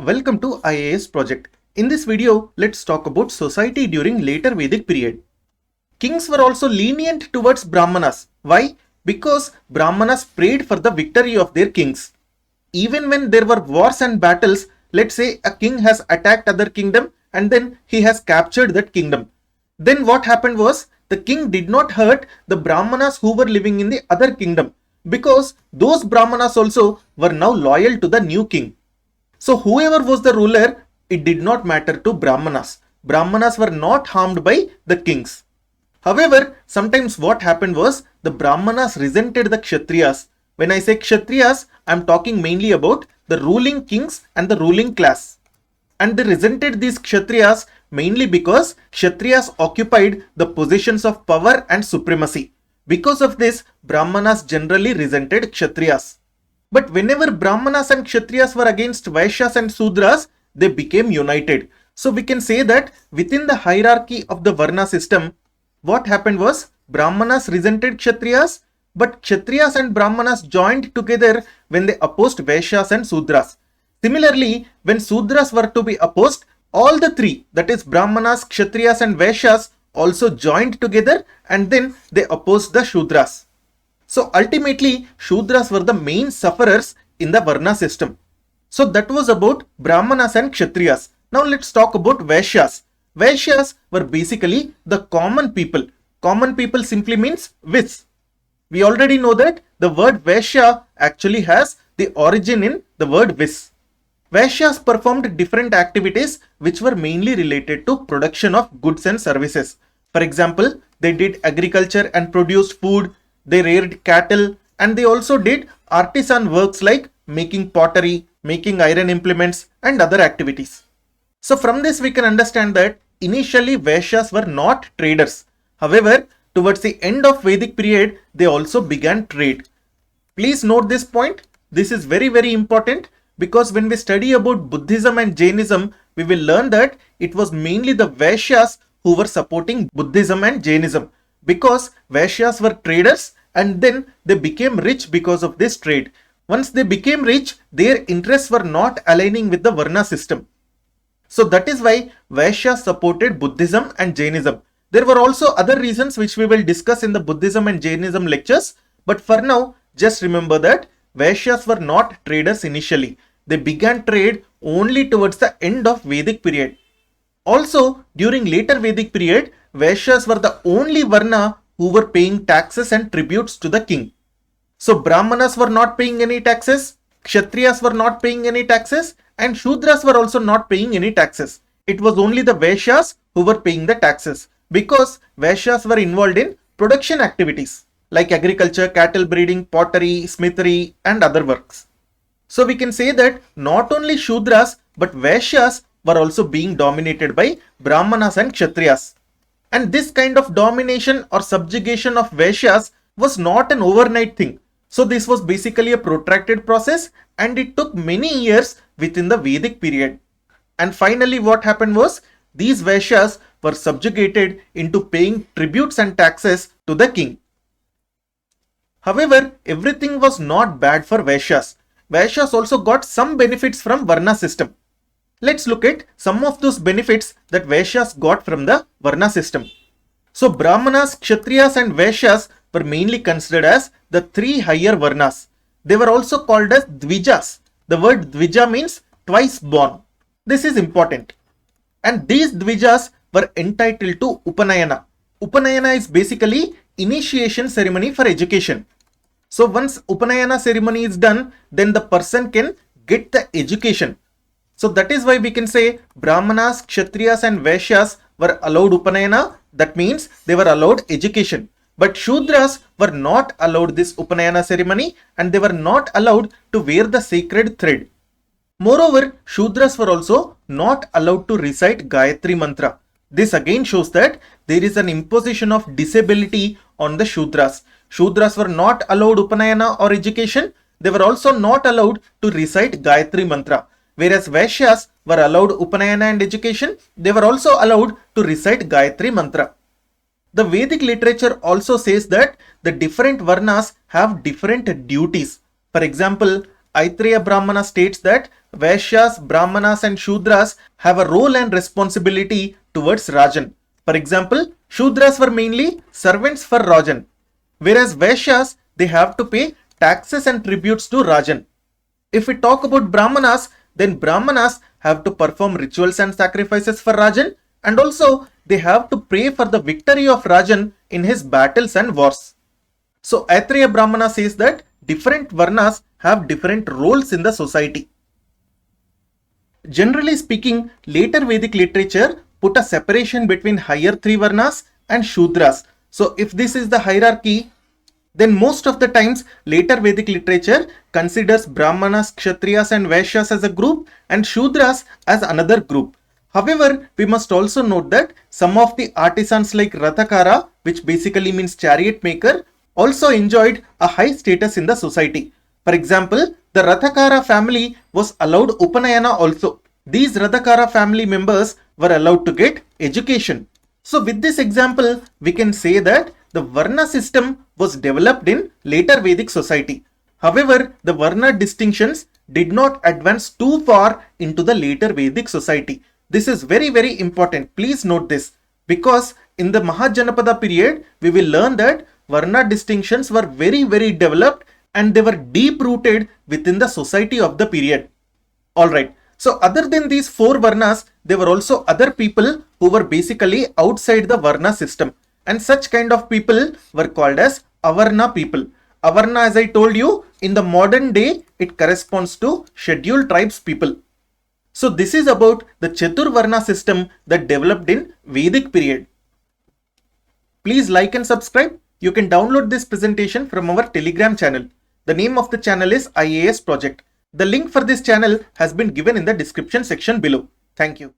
Welcome to IAS project. In this video, let's talk about society during later Vedic period. Kings were also lenient towards Brahmanas. Why? Because Brahmanas prayed for the victory of their kings. Even when there were wars and battles, let's say a king has attacked other kingdom and then he has captured that kingdom. Then what happened was the king did not hurt the Brahmanas who were living in the other kingdom because those Brahmanas also were now loyal to the new king. So whoever was the ruler, it did not matter to Brahmanas. Brahmanas were not harmed by the kings. However, sometimes what happened was the Brahmanas resented the Kshatriyas. When I say Kshatriyas, I am talking mainly about the ruling kings and the ruling class. And they resented these Kshatriyas mainly because Kshatriyas occupied the positions of power and supremacy. Because of this, Brahmanas generally resented Kshatriyas. But whenever Brahmanas and Kshatriyas were against Vaishyas and Shudras, they became united. So we can say that within the hierarchy of the Varna system, what happened was Brahmanas resented Kshatriyas, but Kshatriyas and Brahmanas joined together when they opposed Vaishyas and Shudras. Similarly, when Shudras were to be opposed, all the three, that is Brahmanas, Kshatriyas and Vaishyas, also joined together and then they opposed the Shudras. So ultimately, Shudras were the main sufferers in the Varna system. So that was about Brahmanas and Kshatriyas. Now let's talk about Vaishyas. Vaishyas were basically the common people. Common people simply means vis. We already know that the word Vaishya actually has the origin in the word vis. Vaishyas performed different activities which were mainly related to production of goods and services. For example, they did agriculture and produced food. They reared cattle and they also did artisan works like making pottery, making iron implements and other activities. So from this we can understand that initially Vaishyas were not traders. However, towards the end of Vedic period, they also began trade. Please note this point. This is very important because when we study about Buddhism and Jainism, we will learn that it was mainly the Vaishyas who were supporting Buddhism and Jainism. Because Vaishyas were traders and then they became rich because of this trade. Once they became rich, their interests were not aligning with the Varna system. So that is why Vaishyas supported Buddhism and Jainism. There were also other reasons which we will discuss in the Buddhism and Jainism lectures. But for now, just remember that Vaishyas were not traders initially. They began trade only towards the end of Vedic period. Also, during later Vedic period, Vaishyas were the only Varna who were paying taxes and tributes to the king. So Brahmanas were not paying any taxes, Kshatriyas were not paying any taxes and Shudras were also not paying any taxes. It was only the Vaishyas who were paying the taxes because Vaishyas were involved in production activities like agriculture, cattle breeding, pottery, smithery and other works. So we can say that not only Shudras but Vaishyas were also being dominated by Brahmanas and Kshatriyas. And this kind of domination or subjugation of Vaishyas was not an overnight thing. So this was basically a protracted process and it took many years within the Vedic period. And finally what happened was these Vaishyas were subjugated into paying tributes and taxes to the king. However, everything was not bad for Vaishyas. Vaishyas also got some benefits from Varna system. Let's look at some of those benefits that Vaishyas got from the Varna system. So Brahmanas, Kshatriyas and Vaishyas were mainly considered as the three higher Varnas. They were also called as Dvijas. The word Dvija means twice born. This is important. And these Dvijas were entitled to Upanayana. Upanayana is basically initiation ceremony for education. So once Upanayana ceremony is done, then the person can get the education. So that is why we can say Brahmanas, Kshatriyas and Vaishyas were allowed Upanayana. That means they were allowed education. But Shudras were not allowed this Upanayana ceremony and they were not allowed to wear the sacred thread. Moreover, Shudras were also not allowed to recite Gayatri Mantra. This again shows that there is an imposition of disability on the Shudras. Shudras were not allowed Upanayana or education. They were also not allowed to recite Gayatri Mantra. Whereas Vaishyas were allowed Upanayana and education, they were also allowed to recite Gayatri Mantra. The Vedic literature also says that the different Varnas have different duties. For example, Aitreya Brahmana states that Vaishyas, Brahmanas and Shudras have a role and responsibility towards Rajan. For example, Shudras were mainly servants for Rajan, whereas Vaishyas, they have to pay taxes and tributes to Rajan. If we talk about Brahmanas, then Brahmanas have to perform rituals and sacrifices for Rajan, and also they have to pray for the victory of Rajan in his battles and wars. So Atriya Brahmana says that different Varnas have different roles in the society. Generally speaking, later Vedic literature put a separation between higher three Varnas and Shudras. So if this is the hierarchy, then most of the times later Vedic literature considers Brahmanas, Kshatriyas and Vaishyas as a group and Shudras as another group. However, we must also note that some of the artisans like Rathakara, which basically means chariot maker, also enjoyed a high status in the society. For example, the Rathakara family was allowed Upanayana also. These Rathakara family members were allowed to get education. So with this example, we can say that the Varna system was developed in later Vedic society. However, the Varna distinctions did not advance too far into the later Vedic society. This is very important. Please note this, because in the Mahajanapada period, we will learn that Varna distinctions were very developed and they were deep rooted within the society of the period. Alright, so other than these four Varnas, there were also other people who were basically outside the Varna system, and such kind of people were called as Avarna people. Avarna, as I told you, in the modern day, it corresponds to scheduled tribes people. So this is about the Chatur Varna system that developed in Vedic period. Please like and subscribe. You can download this presentation from our Telegram channel. The name of the channel is IAS Project. The link for this channel has been given in the description section below. Thank you.